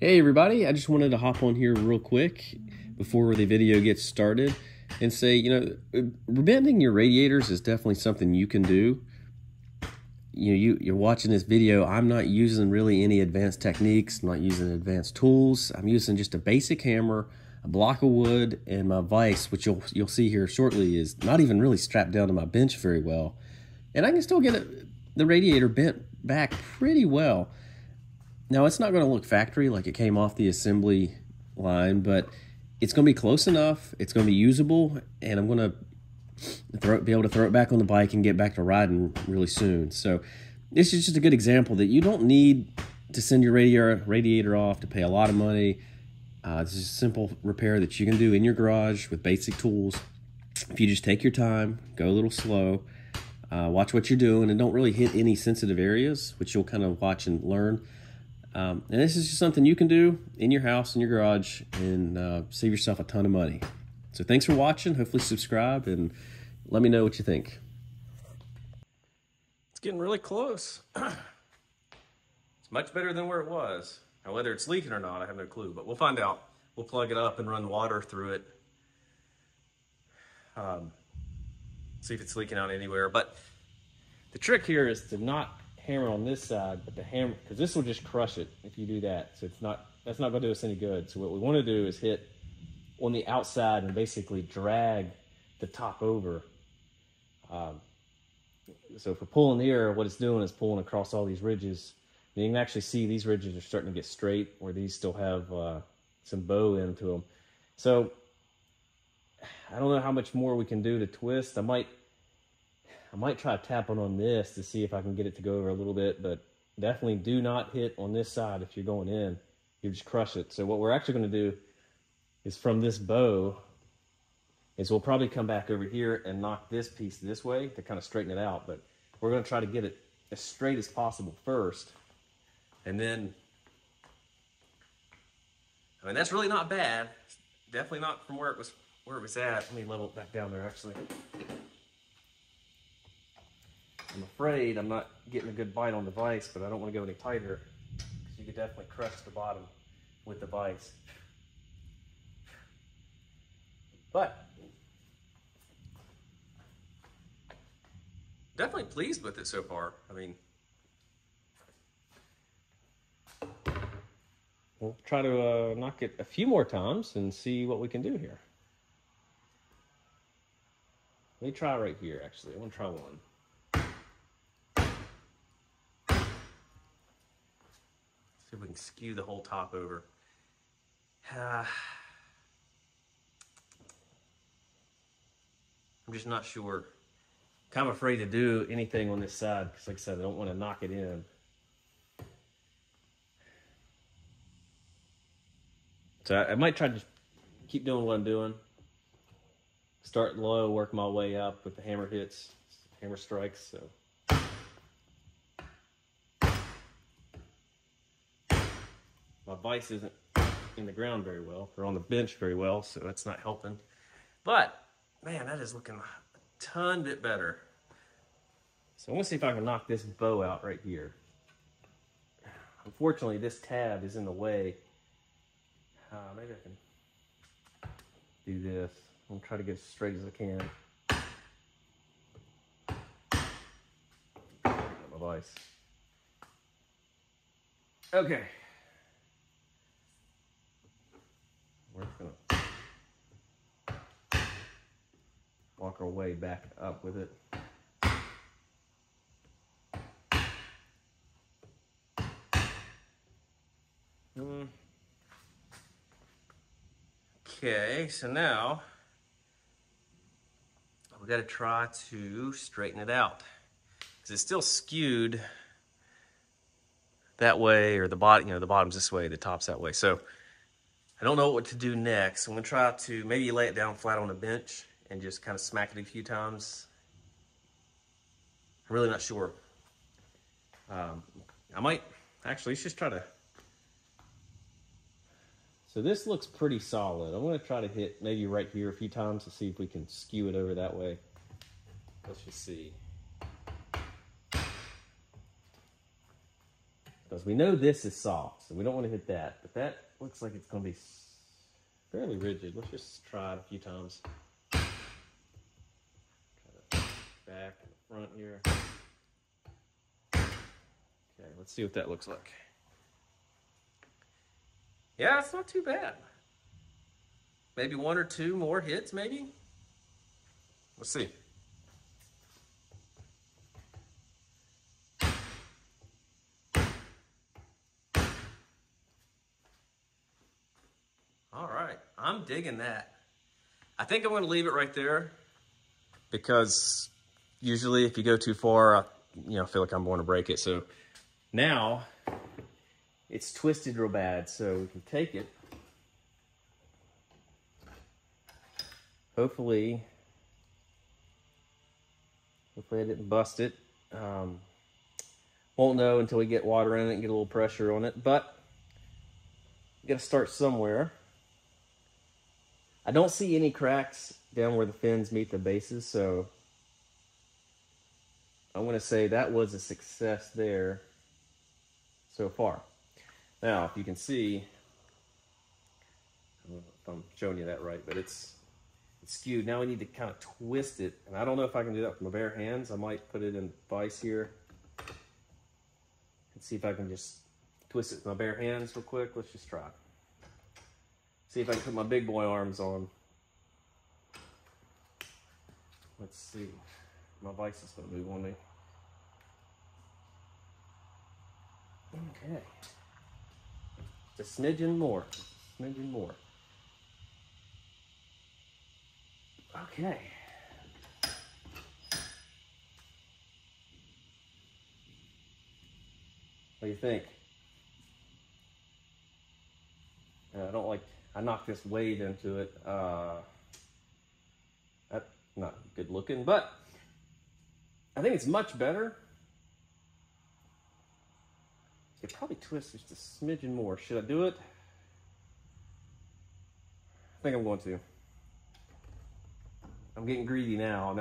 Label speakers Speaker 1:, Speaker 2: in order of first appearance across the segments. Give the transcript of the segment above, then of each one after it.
Speaker 1: Hey everybody, I just wanted to hop on here real quick before the video gets started and say, bending your radiators is definitely something you can do. You're watching this video. I'm not using really any advanced techniques. I'm not using advanced tools. I'm using just a basic hammer, a block of wood, and my vise, which you'll see here shortly is not even really strapped down to my bench very well. And I can still get the radiator bent back pretty well. Now, it's not going to look factory like it came off the assembly line, but it's going to be close enough, it's going to be usable, and I'm going to be able to throw it back on the bike and get back to riding really soon. So this is just a good example that you don't need to send your radiator off to pay a lot of money. It's just a simple repair that you can do in your garage with basic tools. If you just take your time, go a little slow, watch what you're doing, and don't really hit any sensitive areas, which you'll kind of watch and learn. And this is just something you can do in your house, in your garage, and save yourself a ton of money. So thanks for watching. Hopefully subscribe and let me know what you think. It's getting really close. It's much better than where it was. Now, whether it's leaking or not, I have no clue, but we'll find out. We'll plug it up and run water through it. See if it's leaking out anywhere. But the trick here is to not hammer on this side, but the hammer, because this will just crush it if you do that. So that's not going to do us any good. So what we want to do is hit on the outside and basically drag the top over. So for pulling the air, what it's doing is pulling across all these ridges. And you can actually see these ridges are starting to get straight, where these still have some bow into them. So I don't know how much more we can do to twist. I might try tapping on this to see if I can get it to go over a little bit, but definitely do not hit on this side if you're going in. You just crush it. So what we're actually going to do is from this bow is we'll probably come back over here and knock this piece this way to kind of straighten it out, but we're going to try to get it as straight as possible first. And then, I mean, that's really not bad. Definitely not from where it was at. Let me level it back down there actually. I'm afraid I'm not getting a good bite on the vise, but I don't want to go any tighter because you could definitely crush the bottom with the vise. But definitely pleased with it so far. I mean, we'll try to knock it a few more times and see what we can do here. Let me try right here, actually. I want to try one. See if we can skew the whole top over. I'm just not sure. Kind of afraid to do anything on this side because, like I said, I don't want to knock it in. So I might try to just keep doing what I'm doing. Start low, work my way up with the hammer hits, hammer strikes. So my vise isn't in the ground very well, or on the bench very well, so that's not helping. But man, that is looking a ton bit better. So I'm gonna see if I can knock this bow out right here. Unfortunately, this tab is in the way. Maybe I can do this. I'm gonna try to get as straight as I can. My vise. Okay. We're just gonna walk our way back up with it. Okay, so now we got to try to straighten it out because it's still skewed that way, or the bottom, the bottom's this way, the top's that way. So I don't know what to do next. I'm gonna try to maybe lay it down flat on a bench and just kind of smack it a few times. I'm really not sure. I might actually, let's just try to. So this looks pretty solid. I'm gonna try to hit maybe right here a few times to see if we can skew it over that way. Let's just see. Because we know this is soft, so we don't want to hit that. But that looks like it's going to be fairly rigid. Let's just try it a few times. Try the back and the front here. Okay, let's see what that looks like. Yeah, it's not too bad. Maybe one or two more hits, maybe? Let's see. All right, I'm digging that. I think I'm gonna leave it right there because usually if you go too far, I feel like I'm going to break it. So now it's twisted real bad, so we can take it. Hopefully I didn't bust it. Won't know until we get water in it and get a little pressure on it, but you gotta start somewhere. I don't see any cracks down where the fins meet the bases, so I'm gonna say that was a success there so far. Now, if you can see, I don't know if I'm showing you that right, but it's skewed. Now we need to kind of twist it, and I don't know if I can do that with my bare hands. I might put it in vise here and see if I can just twist it with my bare hands real quick. Let's just try. See if I can put my big boy arms on. Let's see. My vise is going to move on me. Okay. Just a smidgen more. Smidgen more. Okay. What do you think? I knocked this weight into it. That's not good looking, but I think it's much better. You could probably twist just a smidgen more. Should I do it? I think I'm going to. I'm getting greedy now. I'm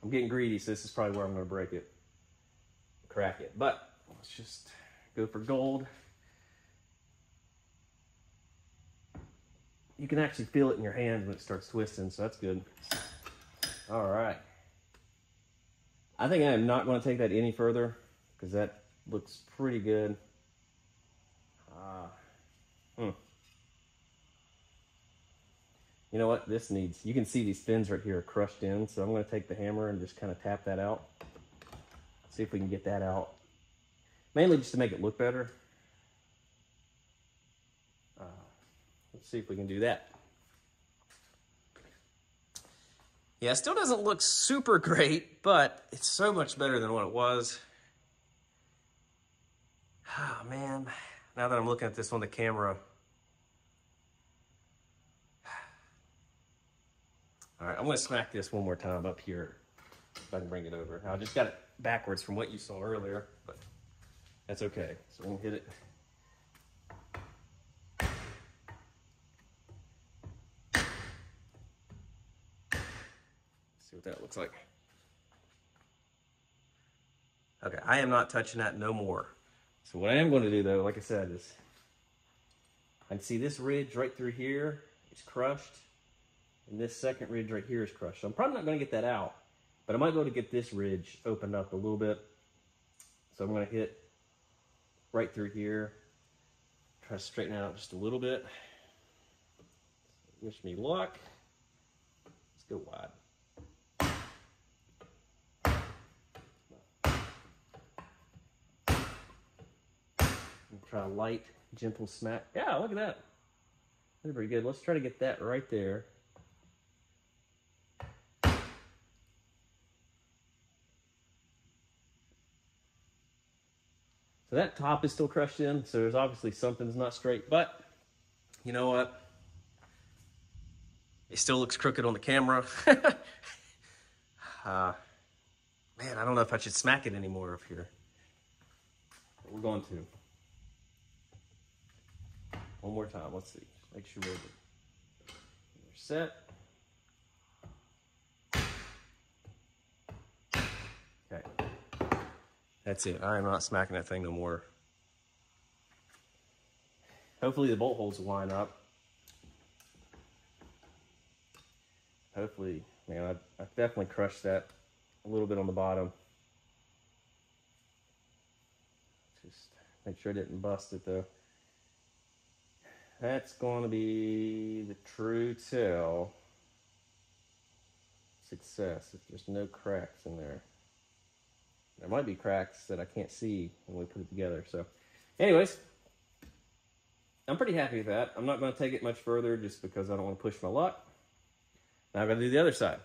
Speaker 1: getting greedy, so this is probably where I'm going to break it. Crack it. But let's just go for gold. You can actually feel it in your hand when it starts twisting, so that's good. All right. I think I am not going to take that any further because that looks pretty good. You know what? This needs, you can see these fins right here are crushed in, so I'm going to take the hammer and just kind of tap that out. See if we can get that out. Mainly just to make it look better. Let's see if we can do that. Yeah, it still doesn't look super great, but it's so much better than what it was. Oh, man. Now that I'm looking at this on the camera. All right, I'm going to smack this one more time up here, if I can bring it over. I just got it backwards from what you saw earlier, but that's okay. So we'll hit it. See what that looks like. Okay, I am not touching that no more. So what I am going to do though, like I said, is I can see this ridge right through here is crushed, and this second ridge right here is crushed. So I'm probably not going to get that out, but I might be able to get this ridge opened up a little bit. So I'm going to hit right through here, try to straighten it out just a little bit. Wish me luck. Let's go wide. Try a light, gentle smack. Yeah, look at that. That's pretty good. Let's try to get that right there. So that top is still crushed in, so there's obviously something's not straight, but you know what? It still looks crooked on the camera. Man, I don't know if I should smack it anymore up here. But we're going to. One more time, let's see. Make sure we're set. Okay. That's it. I am not smacking that thing no more. Hopefully the bolt holes will line up. Hopefully, man, I definitely crushed that a little bit on the bottom. Just make sure I didn't bust it though. That's going to be the true tell. Success if there's no cracks in there. There might be cracks that I can't see when we put it together. So anyways, I'm pretty happy with that. I'm not going to take it much further just because I don't want to push my luck. Now I'm going to do the other side.